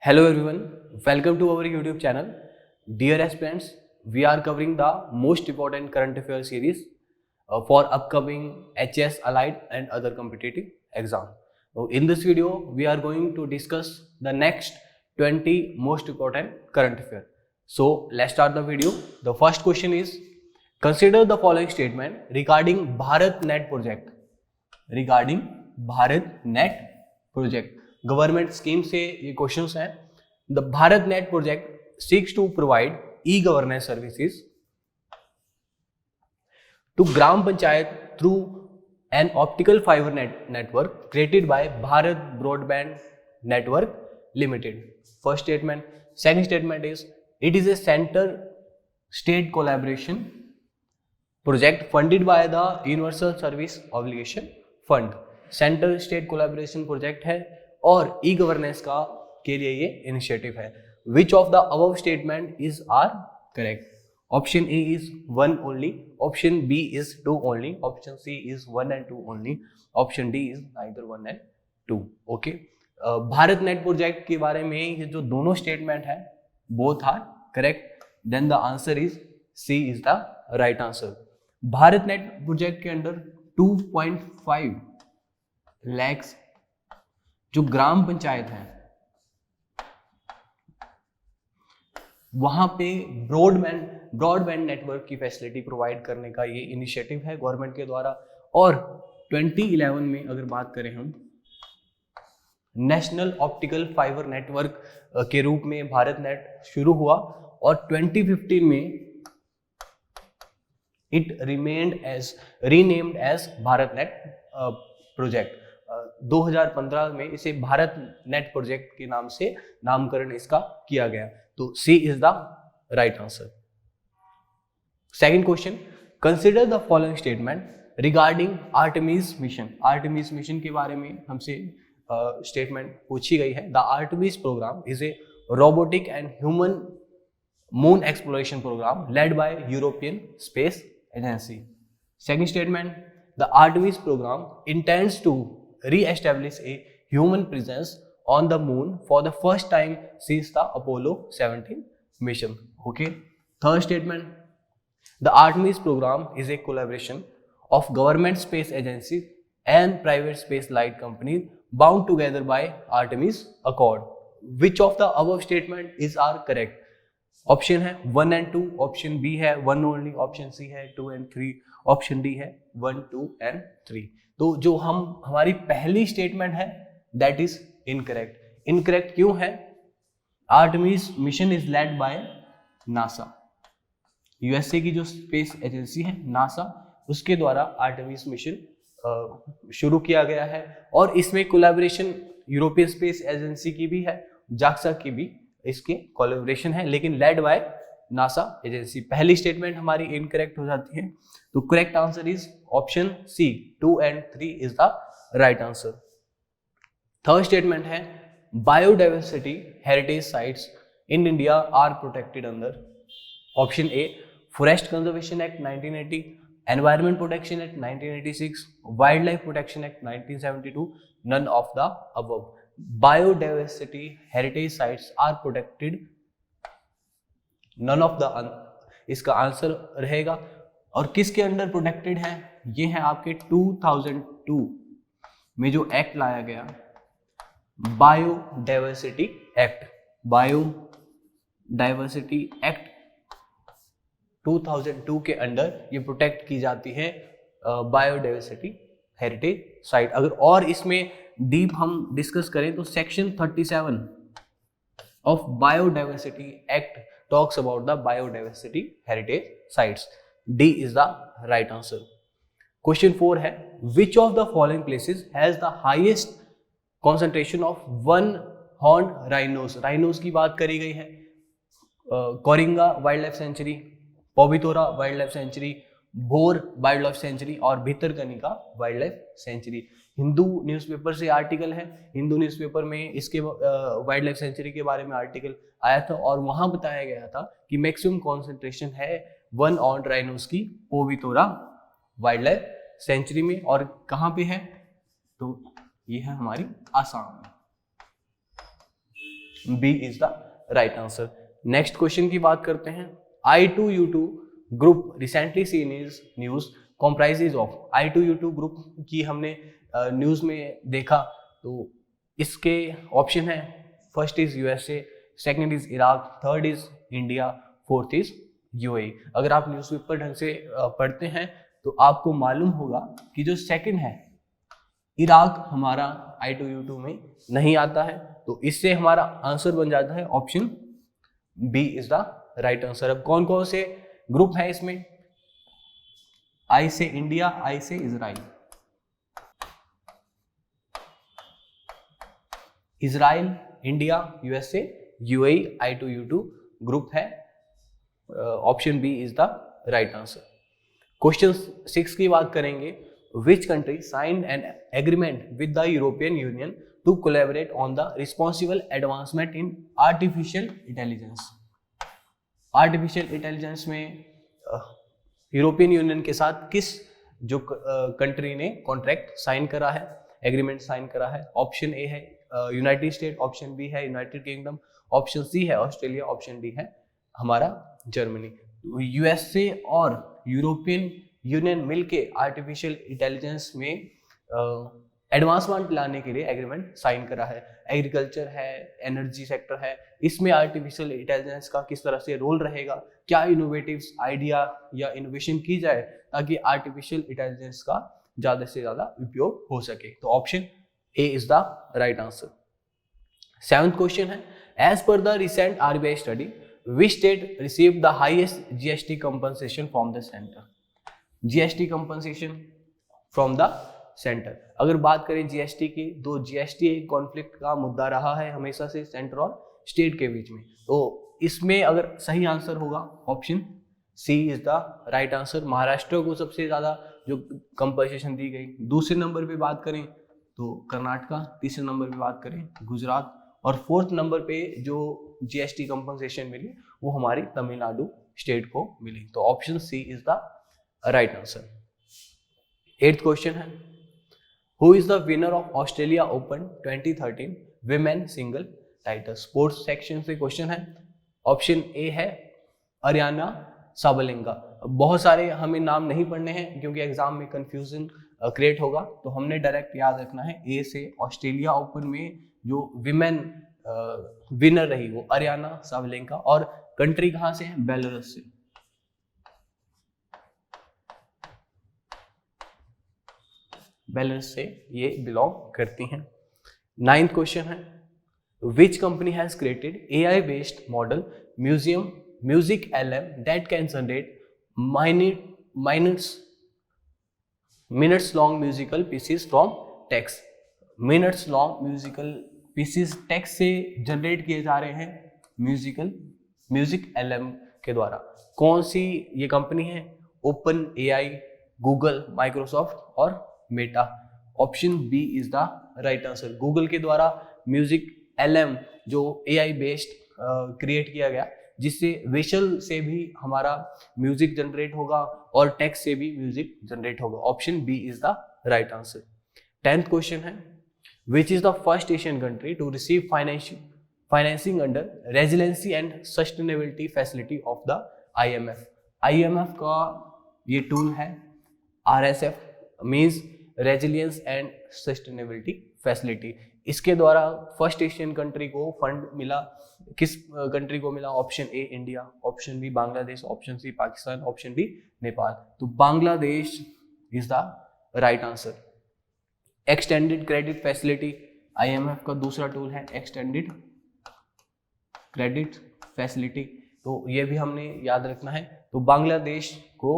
Hello everyone, welcome to our YouTube channel. Dear aspirants, we are covering the most important current affairs series for upcoming HS, Allied and other competitive exam. So in this video, we are going to discuss the next 20 most important current affairs. So let's start the video. The first question is, consider the following statement regarding BharatNet project. Regarding Bharat net project government scheme से ये questions हैं. The Bharat net project seeks to provide e governance services to gram panchayat through an optical fibre network created by Bharat broadband network limited. First statement. Second statement is it is a centre state collaboration project funded by the universal service obligation fund. Central state collaboration project है और e governance का के लिए ये initiative है. Which of the above statement is are correct? Option A is 1 only, option B is 2 only, option C is 1 and 2 only, option D is neither 1 and 2. Okay, Bharat net project के बारे में ये जो दोनों स्टेटमेंट है both are correct. Then the answer is C is the right answer. Bharat net project के under 2.5 lakhs जो ग्राम पंचायत है वहां पे ब्रॉडबैंड नेटवर्क की फैसिलिटी प्रोवाइड करने का ये इनिशिएटिव है गवर्नमेंट के द्वारा. और 2011 में अगर बात करें हम नेशनल ऑप्टिकल फाइबर नेटवर्क के रूप में भारत नेट शुरू हुआ और 2015 में It remained as renamed as BharatNet project. 2015 में इसे भारत नेट प्रोजेक्ट के नाम से नामकरण इसका किया गया. तो C is the right answer. Second question, consider the following statement regarding Artemis mission. Artemis mission के बारे में हमसे स्टेटमेंट पूछी गई है. The Artemis program is a robotic and human moon exploration program led by European Space Agency. Second statement, the Artemis program intends to re-establish a human presence on the moon for the first time since the Apollo 17 mission. Okay. Third statement, the Artemis program is a collaboration of government space agencies and private space flight companies bound together by Artemis Accord. Which of the above statement is are correct? Option है 1 and 2, option B है 1 only, option सी है 2 and 3, option D है 1, 2 and 3. तो जो हमारी पहली statement है that is incorrect. Incorrect क्यों है? Artemis mission is lead by NASA. USA की जो स्पेस एजेंसी है नासा, उसके द्वारा आर्टेमिस मिशन शुरू किया गया है और इसमें कोलैबोरेशन यूरोपियन स्पेस एजेंसी की भी है, जाक्सा की भी इसके कोलैबोरेशन है, लेकिन लेड बाय नासा एजेंसी. पहली स्टेटमेंट हमारी इनकरेक्ट हो जाती है. तो correct answer is option C, 2 and 3 is the right answer. Third statement है biodiversity heritage sites in India are protected under. Option A forest conservation act 1980, environment protection act 1986, wildlife protection act 1972, none of the above. Biodiversity heritage sites are protected, none of the इसका answer रहेगा. और किसके under protected है? ये है आपके 2002 में जो एक्ट लाया गया बायोडाइवर्सिटी एक्ट. बायोडाइवर्सिटी एक्ट 2002 के अंडर ये प्रोटेक्ट की जाती है बायोडाइवर्सिटी हेरिटेज साइट. अगर और इसमें डीप हम डिस्कस करें तो section 37 of biodiversity act talks about the biodiversity heritage sites. D is the right answer. Question 4 है which of the following places has the highest concentration of one horn rhinos. Rhinos की बात करी गई है. Coringa wildlife sanctuary, Pavitora wildlife sanctuary, Bhor wildlife sanctuary और Bhitarkanika wildlife sanctuary. Hindu newspaper से article है. Hindu newspaper में इसके वाइल्ड लाइफ सेंचुरी के बारे में आर्टिकल आया था और वहां बताया गया था कि मैक्सिमम कॉन्सेंट्रेशन है वन हॉर्न राइनोस की पवितोरा वाइल्ड लाइफ सेंचुरी में. और कहाँ पे है? तो ये है हमारी आसाम में. B is the right answer. Next question की बात करते हैं। I2U2 group recently seen is news comprises of. I2U2 group की हमने न्यूज में देखा, तो इसके ऑप्शन है, first is USA, second is Iraq, third is India, fourth is UAE. अगर आप न्यूज़पेपर ढंग से पढ़ते हैं तो आपको मालूम होगा कि जो सेकंड है इराक हमारा I2U2 में नहीं आता है, तो इससे हमारा आंसर बन जाता है option B is the right answer. अब कौन कौन से ग्रुप है इसमें? आई से इंडिया, आई से Israel, Israel, India, USA, UAE, I2U2 group है। Option B is the right answer. Question 6 की बात करेंगे। Which country signed an agreement with the European Union to collaborate on the responsible advancement in artificial intelligence. Artificial intelligence में European Union के साथ किस जो country ने कॉन्ट्रैक्ट साइन करा है, एग्रीमेंट साइन करा है? ऑप्शन ए है यूनाइटेड स्टेट, ऑप्शन बी है यूनाइटेड किंगडम, ऑप्शन सी है ऑस्ट्रेलिया, ऑप्शन डी है हमारा जर्मनी। यूएसए और यूरोपियन यूनियन मिलके आर्टिफिशियल इंटेलिजेंस में एडवांसमेंट लाने के लिए एग्रीमेंट साइन करा है। एग्रीकल्चर है, एनर्जी सेक्टर है, इसमें आर्टिफिशियल इंटेलिजेंस का किस तरह से रोल रहेगा, क्या इनोवेटिव आइडिया या इनोवेशन की जाए ताकि आर्टिफिशियल इंटेलिजेंस का ज़्यादा से ज़्यादा उपयोग हो सके। तो option A is the right answer. 7th question है। As per the recent RBI study which state received the highest GST compensation from the center? GST compensation from the center। अगर बात करें GST की, तो GST एक conflict का मुद्दा रहा है हमेशा से सेंटर और स्टेट के बीच में। तो इसमें अगर सही आंसर होगा option C is the right answer. Maharashtra को सबसे ज्यादा जो कंपनसेशन दी गई। दूसरे नंबर पे बात करें तो कर्नाटका, तीसरे नंबर पे बात करें गुजरात, और 4th नंबर पे जो GST कंपनसेशन मिली वो हमारी तमिलनाडु स्टेट को मिली। तो option C is the right answer. 8th question है। Who is the winner of Australia open 2013 women single title? Sports section से क्वेश्चन है। ऑप्शन ए है अरियाना साबलेंका। बहुत सारे हमें नाम नहीं पढ़ने हैं क्योंकि एग्जाम में कंफ्यूजन क्रिएट होगा, तो हमने डायरेक्ट याद रखना है ए से। ऑस्ट्रेलिया ओपन में जो विमेन विनर रही वो अरियाना साबलेंका, और कंट्री कहां से है? बेलारूस से। बेलारूस से ये बिलोंग करती हैं। 9th क्वेश्चन है। Which company has created AI based model music LM that can generate minutes long musical pieces from text? Minutes long musical pieces text से जनरेट किए जा रहे हैं म्यूजिक LM के द्वारा। कौन सी ये कंपनी है? ओपन AI, गूगल, माइक्रोसॉफ्ट और Meta. Option B is the right answer. Google के द्वारा म्यूजिक LM जो AI बेस्ड क्रिएट किया गया, जिससे विजुअल से भी हमारा म्यूजिक जनरेट होगा और टेक्स्ट से भी म्यूजिक जनरेट होगा। Option B is the right answer. 10th question है। Which is the first Asian country to receive financing under Resiliency and Sustainability Facility of the IMF? IMF का ये tool है RSF, means resilience and sustainability facility. इसके द्वारा first Asian country को fund मिला। किस country को मिला? Option A India, option B Bangladesh, option C Pakistan, option D Nepal. तो Bangladesh is the right answer. Extended credit facility IMF का दूसरा टूल है एक्सटेंडेड क्रेडिट फैसिलिटी, तो ये भी हमने याद रखना है। तो बांग्लादेश को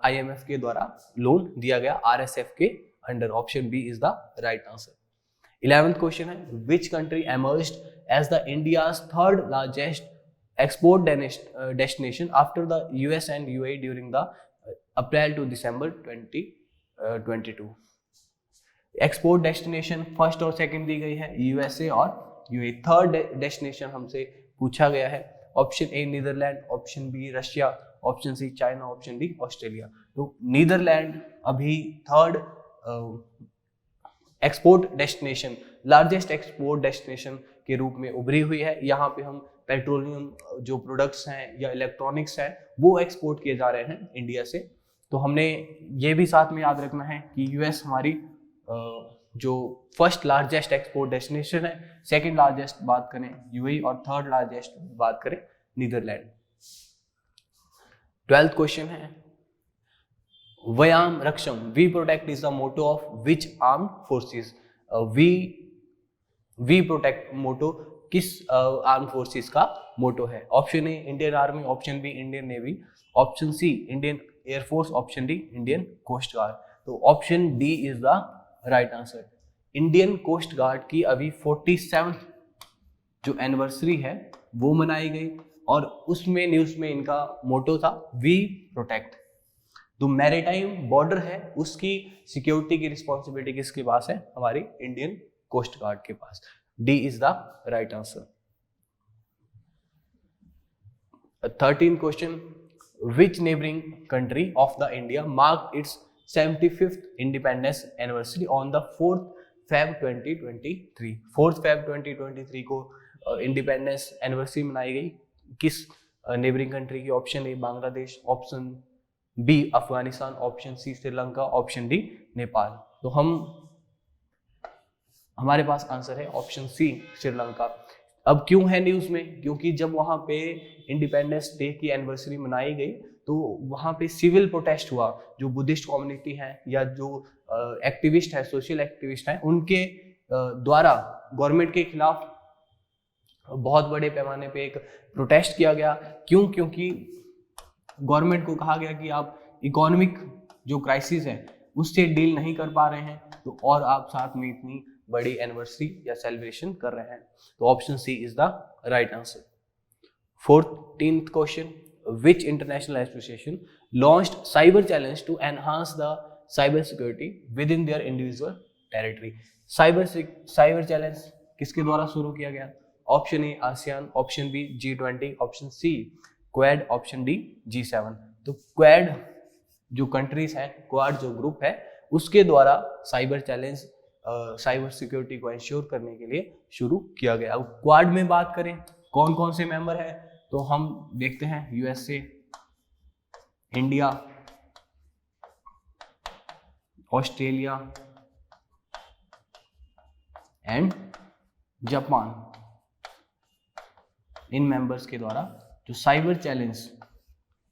IMF के द्वारा लोन दिया गया RSF के under. Option B is the right answer. 11th question है। Which country emerged as the India's third largest export destination after the US and UAE during the April to December 2022? Export destination first और second दी गई है USA और UAE। Third destination हमसे पूछा गया है। Option A Netherland, option B Russia, option C China, option D Australia. तो नीदरलैंड अभी third export destination, largest export destination के रूप में उभरी हुई है। यहाँ पे हम पेट्रोलियम जो प्रोडक्ट्स हैं या इलेक्ट्रॉनिक्स हैं वो एक्सपोर्ट किए जा रहे हैं इंडिया से। तो हमने ये भी साथ में याद रखना है कि यूएस हमारी जो फर्स्ट लार्जेस्ट एक्सपोर्ट डेस्टिनेशन है, सेकंड लार्जेस्ट बात करें यूएई और थर्ड लार्जेस्ट बात करें नीदरलैंड। 12th क्वेश्चन है व्यायाम रक्षम, we protect is the motto of which armed forces. We protect motto किस आर्म फोर्सेस का मोटो है? Option A Indian army, option B Indian navy, option C Indian air force, option D Indian coast guard. तो option D is the right answer. Indian coast guard की अभी 47th जो anniversary है वो मनाई गई और उसमें न्यूज में इनका मोटो था वी प्रोटेक्ट। तो मैरीटाइम बॉर्डर है उसकी सिक्योरिटी की रिस्पॉन्सिबिलिटी किसके पास है? हमारी इंडियन कोस्ट गार्ड के पास। D is the right answer. 13th question, which neighboring country of the India marked its 75th independence anniversary on the 4th Feb 2023? 4th Feb 2023 को independence anniversary मनाई गई किस नेबरिंग कंट्री की? Option A Bangladesh, option B Afghanistan, option C Sri Lanka, option D Nepal. तो हमारे पास answer है option C Sri Lanka. अब क्यों है न्यूज में? क्योंकि जब वहां पे इंडिपेंडेंस डे की एनिवर्सरी मनाई गई तो वहां पे सिविल प्रोटेस्ट हुआ। जो बुद्धिस्ट कम्युनिटी है या जो एक्टिविस्ट है, सोशल एक्टिविस्ट हैं, उनके द्वारा गवर्नमेंट के खिलाफ बहुत बड़े पैमाने पे एक प्रोटेस्ट किया गया। क्यों? क्योंकि गवर्नमेंट को कहा गया कि आप इकोनॉमिक जो क्राइसिस है उससे डील नहीं कर पा रहे हैं, तो और आप साथ में इतनी बड़ी एनिवर्सरी या सेलिब्रेशन कर रहे हैं। तो option C is the right answer. 14th question, which international association launched cyber challenge to enhance the cyber security within their individual territory? Cyber challenge किसके द्वारा शुरू किया गया? Option A ASEAN, option B G20, option C Quad, option D G7। तो quad जो countries हैं, quad जो group है, उसके द्वारा साइबर चैलेंज साइबर सिक्योरिटी को इंश्योर करने के लिए शुरू किया गया। अब क्वाड में बात करें कौन कौन से मेंबर है, तो हम देखते हैं USA, India, Australia and Japan. इन मेंबर्स के द्वारा जो साइबर चैलेंज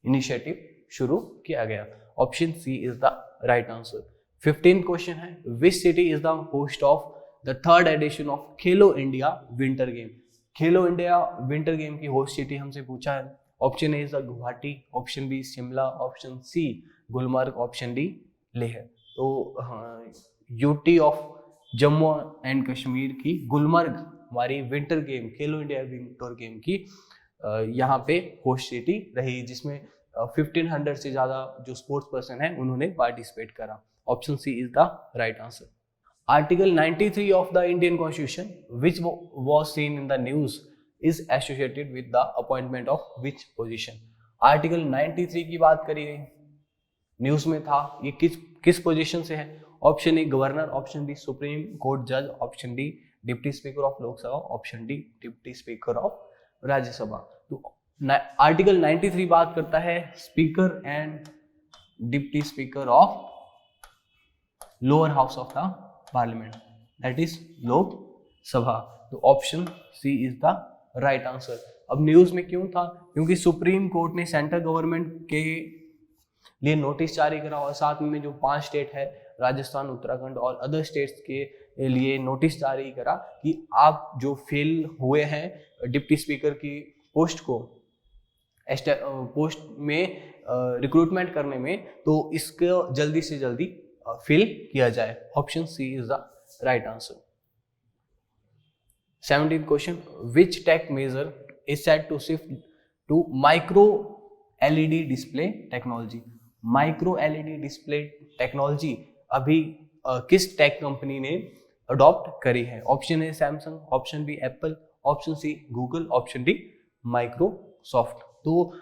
इनिशिएटिव शुरू किया गया। Option C is the right answer. 15th question है, which city is the host of the 3rd edition of Khelo India winter game? Khelo India winter game की host city हमसे पूछा है। Option A is the Guwahati, option B Shimla, option C Gulmarg, option D Leh. तो UT of Jammu and Kashmir की गुलमर्ग हमारी winter game, Khelo India winter game की यहाँ पे होस्ट सिटी रही, जिसमें 1500 से ज़्यादा जो स्पोर्ट्स पर्सन हैं उन्होंने पार्टिसिपेट करा। Option C is the right answer. Article 93 of the Indian constitution which was seen in the news is associated with the appointment of which position? Article 93 की बात करी गई, न्यूज में था, ये किस पोजीशन से है? Option A governor, option B supreme court जज, option D deputy speaker of Lok Sabha, option D deputy speaker of Rajya Sabha. तो आर्टिकल 93 बात करता है speaker and deputy speaker of lower house of the parliament, that is Lok Sabha. तो option C is the right answer. अब news में क्यों था? क्योंकि सुप्रीम कोर्ट ने सेंट्रल गवर्नमेंट के लिए नोटिस जारी करा और साथ में जो 5 स्टेट है, राजस्थान, उत्तराखंड और अदर स्टेट्स के लिए नोटिस जारी करा कि आप जो फेल हुए हैं डिप्टी स्पीकर की पोस्ट में रिक्रूटमेंट करने में, तो इसको जल्दी से जल्दी फिल किया जाए। Option C is the right answer. 17th question, which tech major is set to shift to micro LED display technology? Micro LED display technology अभी किस टेक कंपनी ने अडॉप्ट करी है? Option A Samsung, option B Apple, option C Google, option D Microsoft. तो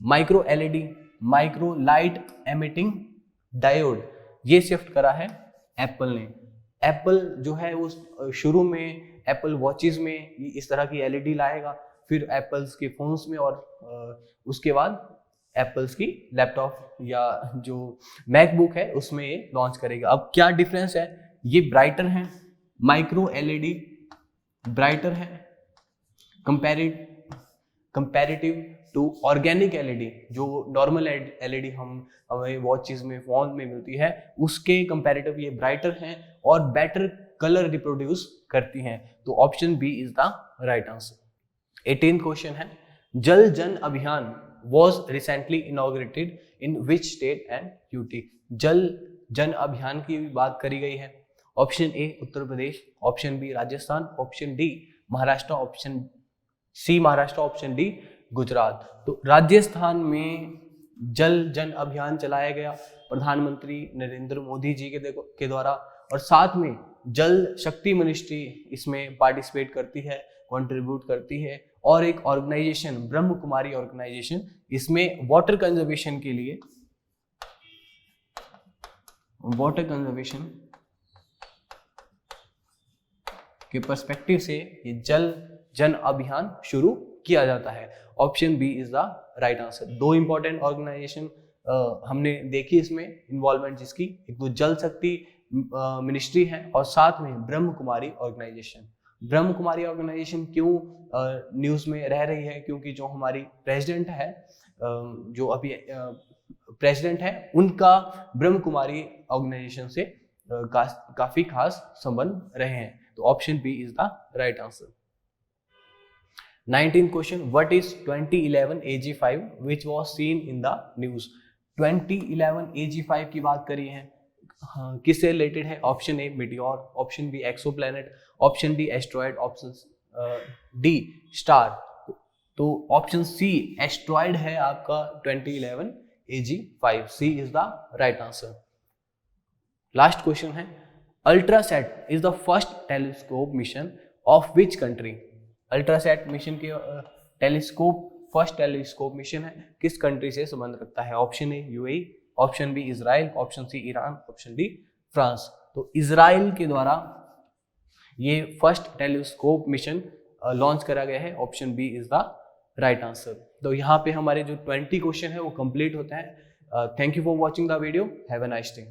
micro LED, micro light emitting diode, ये shift करा है Apple ने। एप्पल जो है वो शुरू में एप्पल वॉचेस में इस तरह की एलईडी लाएगा, फिर एप्पल्स के फोन्स में, और उसके बाद एप्पल्स की लैपटॉप या जो मैकबुक है उसमें ये लॉन्च करेगा। अब क्या डिफरेंस है, ये ब्राइटर है, माइक्रो एलईडी ब्राइटर है कंपैरेटिव टू ऑर्गेनिक एलईडी, जो नॉर्मल एलईडी हमें वॉचेस में फोन में मिलती है उसके कंपैरेटिव ये ब्राइटर हैं और बेटर कलर रिप्रोड्यूस करती हैं। तो option B is the right answer. 18th question है, जल जन अभियान was recently inaugurated in which state and UT? जल जन अभियान की बात करी गई है। Option A Uttar Pradesh, option B Rajasthan, option D Maharashtra, option C Maharashtra, option D Gujarat. तो राजस्थान में जल जन अभियान चलाया गया प्रधानमंत्री नरेंद्र मोदी जी के द्वारा, और साथ में जल शक्ति मिनिस्ट्री इसमें पार्टिसिपेट करती है, कंट्रीब्यूट करती है, और एक ऑर्गेनाइजेशन ब्रह्म कुमारी ऑर्गेनाइजेशन इसमें वाटर कंजर्वेशन के पर्सपेक्टिव से ये जल जन अभियान शुरू किया जाता है। Option B is the right answer. दो इंपॉर्टेंट ऑर्गेनाइजेशन हमने देखी इसमें इन्वॉल्वमेंट जिसकी, एक तो जल शक्ति मिनिस्ट्री है और साथ में ब्रह्म कुमारी ऑर्गेनाइजेशन। ब्रह्म कुमारी ऑर्गेनाइजेशन क्यों न्यूज़ में रह रही है, क्योंकि जो हमारी प्रेसिडेंट है, जो अभी प्रेसिडेंट है, उनका ब्रह्म कुमारी ऑर्गेनाइजेशन से काफी खास संबंध रहे हैं। तो option B is the right answer. 19th question, what is 2011 AG5 which was seen in the news? 2011 AG5 की बात करी है, हाँ, किससे रिलेटेड है? Option A meteor, option B exoplanet, option D asteroid, option D star. तो option C asteroid है आपका 2011 AG5, C is the right answer. Last question है, Ultrasat is the first telescope mission of which country? Ultrasat mission के first telescope mission है, किस country से संबंध रखता है? Option A UAE, option B Israel, option C Iran, option D France. तो Israel के द्वारा ये फर्स्ट टेलीस्कोप मिशन लॉन्च करा गया है। Option B is the right answer. तो यहाँ पे हमारे जो 20 क्वेश्चन है वो कंप्लीट होता है। Thank you for watching the video, have a nice day.